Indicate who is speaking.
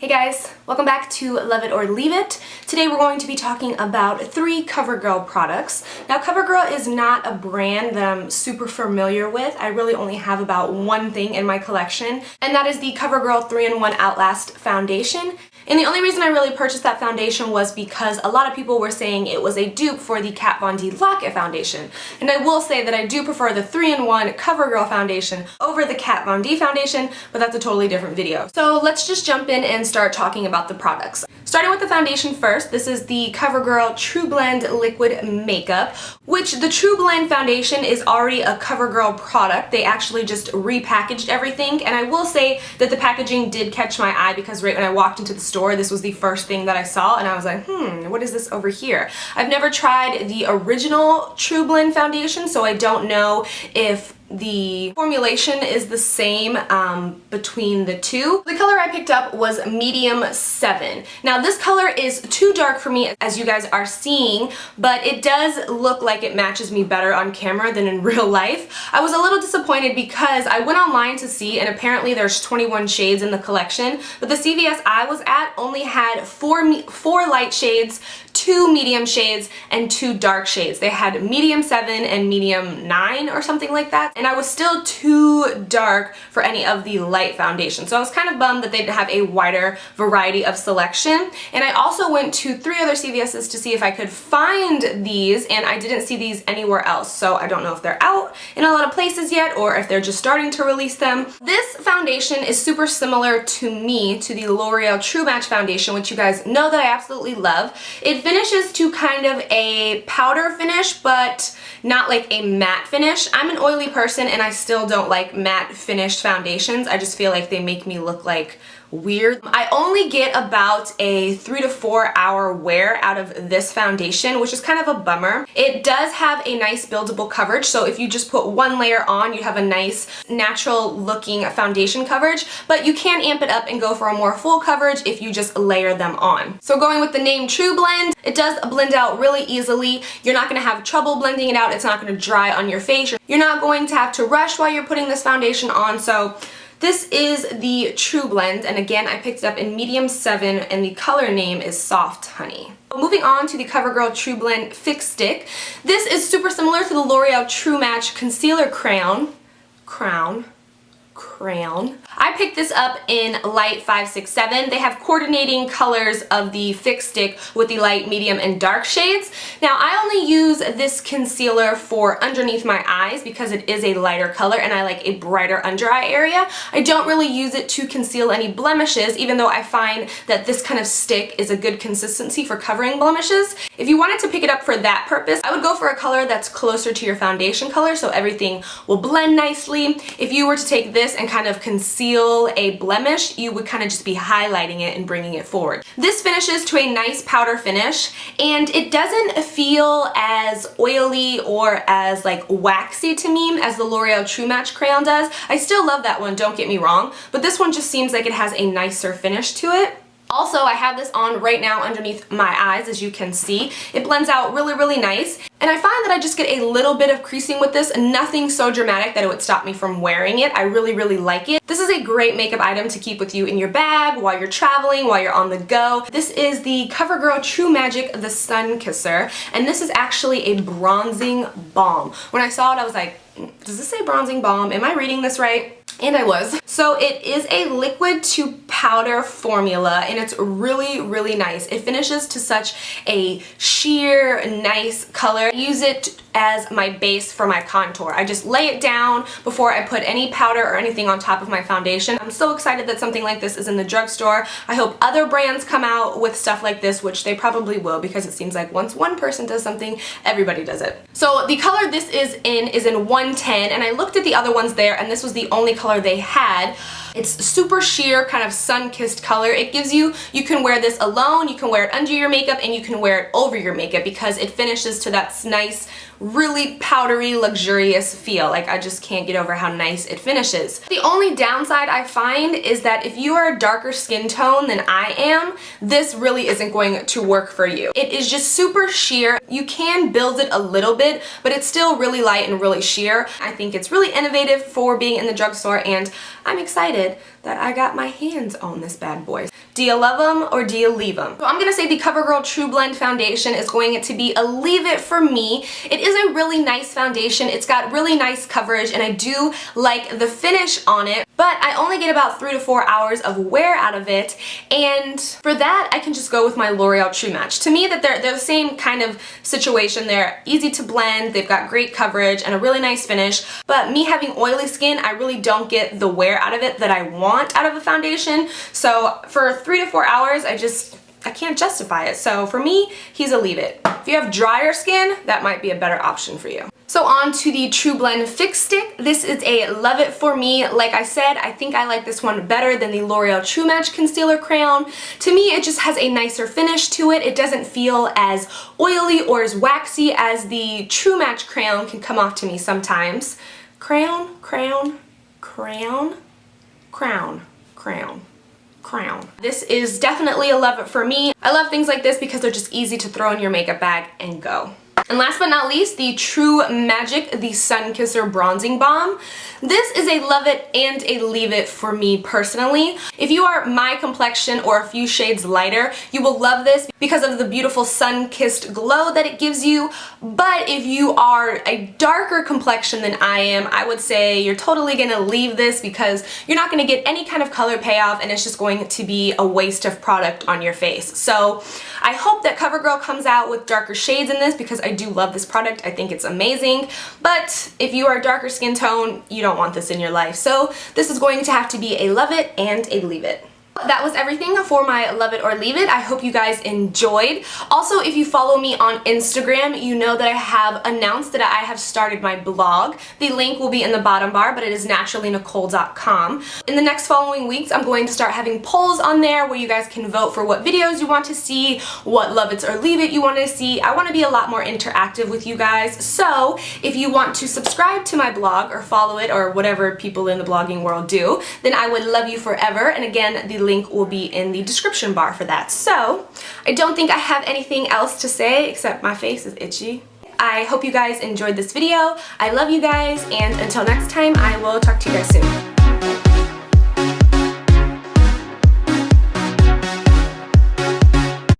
Speaker 1: Hey guys, welcome back to Love It or Leave It. Today we're going to be talking about 3 CoverGirl products. Now CoverGirl is not a brand that I'm super familiar with. I really only have about one thing in my collection, and that is the CoverGirl 3-in-1 Outlast Foundation. And the only reason I really purchased that foundation was because a lot of people were saying it was a dupe for the Kat Von D Lock-It foundation. And I will say that I do prefer the 3-in-1 CoverGirl foundation over the Kat Von D foundation, but that's a totally different video. So let's just jump in and start talking about the products. Starting with the foundation first, this is the CoverGirl TruBlend Liquid Makeup, which the TruBlend foundation is already a CoverGirl product. They actually just repackaged everything, and I will say that the packaging did catch my eye because right when I walked into the store, this was the first thing that I saw, and I was like, what is this over here? I've never tried the original TruBlend foundation, so I don't know if the formulation is the same between the two. The color I picked up was medium 7. Now this color is too dark for me, as you guys are seeing, but it does look like it matches me better on camera than in real life. I was a little disappointed because I went online to see, and apparently there's 21 shades in the collection, but the CVS I was at only had 4 light shades, 2 medium shades, and 2 dark shades. They had medium 7 and medium 9 or something like that, and I was still too dark for any of the light foundation. So I was kind of bummed that they didn't have a wider variety of selection. And I also went to 3 other CVS's to see if I could find these, and I didn't see these anywhere else. So I don't know if they're out in a lot of places yet or if they're just starting to release them. This foundation is super similar to me to the L'Oreal True Match foundation, which you guys know that I absolutely love. It finishes to kind of a powder finish, but not like a matte finish. I'm an oily person and I still don't like matte finished foundations. I just feel like they make me look like weird. I only get about a 3 to 4 hour wear out of this foundation, which is kind of a bummer. It does have a nice buildable coverage, so if you just put one layer on, you have a nice natural looking foundation coverage, but you can amp it up and go for a more full coverage if you just layer them on. So going with the name TruBlend, it does blend out really easily. You're not going to have trouble blending it out. It's not going to dry on your face. You're not going to have to rush while you're putting this foundation on. So this is the TruBlend, and again I picked it up in medium 7, and the color name is Soft Honey. Moving on to the CoverGirl TruBlend FixStick. This is super similar to the L'Oreal True Match Concealer Crown. I picked this up in light 567. They have coordinating colors of the Fix Stick with the light, medium, and dark shades. Now I only use this concealer for underneath my eyes because it is a lighter color and I like a brighter under eye area. I don't really use it to conceal any blemishes, even though I find that this kind of stick is a good consistency for covering blemishes. If you wanted to pick it up for that purpose, I would go for a color that's closer to your foundation color so everything will blend nicely. If you were to take this and kind of conceal a blemish, you would kind of just be highlighting it and bringing it forward. This finishes to a nice powder finish, and it doesn't feel as oily or as like waxy to me as the L'Oreal True Match crayon does. I still love that one, don't get me wrong, but this one just seems like it has a nicer finish to it. Also, I have this on right now underneath my eyes, as you can see. It blends out really, really nice. And I find that I just get a little bit of creasing with this, nothing so dramatic that it would stop me from wearing it. I really, really like it. This is a great makeup item to keep with you in your bag, while you're traveling, while you're on the go. This is the CoverGirl TruMagic The SunKisser, and this is actually a bronzing balm. When I saw it, I was like, does this say bronzing balm? Am I reading this right? And I was. So it is a liquid to powder formula, and it's really, really nice. It finishes to such a sheer, nice color. I use it as my base for my contour. I just lay it down before I put any powder or anything on top of my foundation. I'm so excited that something like this is in the drugstore. I hope other brands come out with stuff like this, which they probably will, because it seems like once one person does something, everybody does it. So the color this is in 110, and I looked at the other ones there, and this was the only color they had. It's super sheer, kind of sun-kissed color. It gives you can wear this alone, you can wear it under your makeup, and you can wear it over your makeup because it finishes to that nice, really powdery, luxurious feel. Like, I just can't get over how nice it finishes. The only downside I find is that if you are a darker skin tone than I am, this really isn't going to work for you. It is just super sheer. You can build it a little bit, but it's still really light and really sheer. I think it's really innovative for being in the drugstore, and I'm excited excited that I got my hands on this bad boy. Do you love them or do you leave them? So I'm gonna say the CoverGirl TruBlend foundation is going to be a leave it for me. It is a really nice foundation. It's got really nice coverage and I do like the finish on it, but I only get about 3 to 4 hours of wear out of it, and for that I can just go with my L'Oreal True Match. To me, that they're the same kind of situation. They're easy to blend, they've got great coverage and a really nice finish, but me having oily skin, I really don't get the wear out of it that I want out of a foundation. So for 3 to 4 hours, I can't justify it. So for me, he's a leave it. If you have drier skin, that might be a better option for you. So on to the TruBlend FixStick. This is a love it for me. Like I said, I think I like this one better than the L'Oreal True Match Concealer Crayon. To me, it just has a nicer finish to it. It doesn't feel as oily or as waxy as the True Match Crayon can come off to me sometimes. Crayon, crayon, crayon, crown, crown. Crown. This is definitely a love it for me. I love things like this because they're just easy to throw in your makeup bag and go. And last but not least, the TruMagic The SunKisser Bronzing Balm. This is a love it and a leave it for me personally. If you are my complexion or a few shades lighter, you will love this because of the beautiful sun-kissed glow that it gives you. But if you are a darker complexion than I am, I would say you're totally gonna leave this because you're not gonna get any kind of color payoff and it's just going to be a waste of product on your face. So I hope that CoverGirl comes out with darker shades in this because I do love this product. I think it's amazing. But if you are a darker skin tone, you don't want this in your life. So this is going to have to be a love it and a leave it. That was everything for my love it or leave it. I hope you guys enjoyed. Also, if you follow me on Instagram, you know that I have announced that I have started my blog. The link will be in the bottom bar, but it is naturallynicole.com. In the next following weeks, I'm going to start having polls on there where you guys can vote for what videos you want to see, what love it or leave it you want to see. I want to be a lot more interactive with you guys. So if you want to subscribe to my blog or follow it or whatever people in the blogging world do, then I would love you forever. And again, the link will be in the description bar for that. So I don't think I have anything else to say except my face is itchy. I hope you guys enjoyed this video. I love you guys, and until next time, I will talk to you guys soon.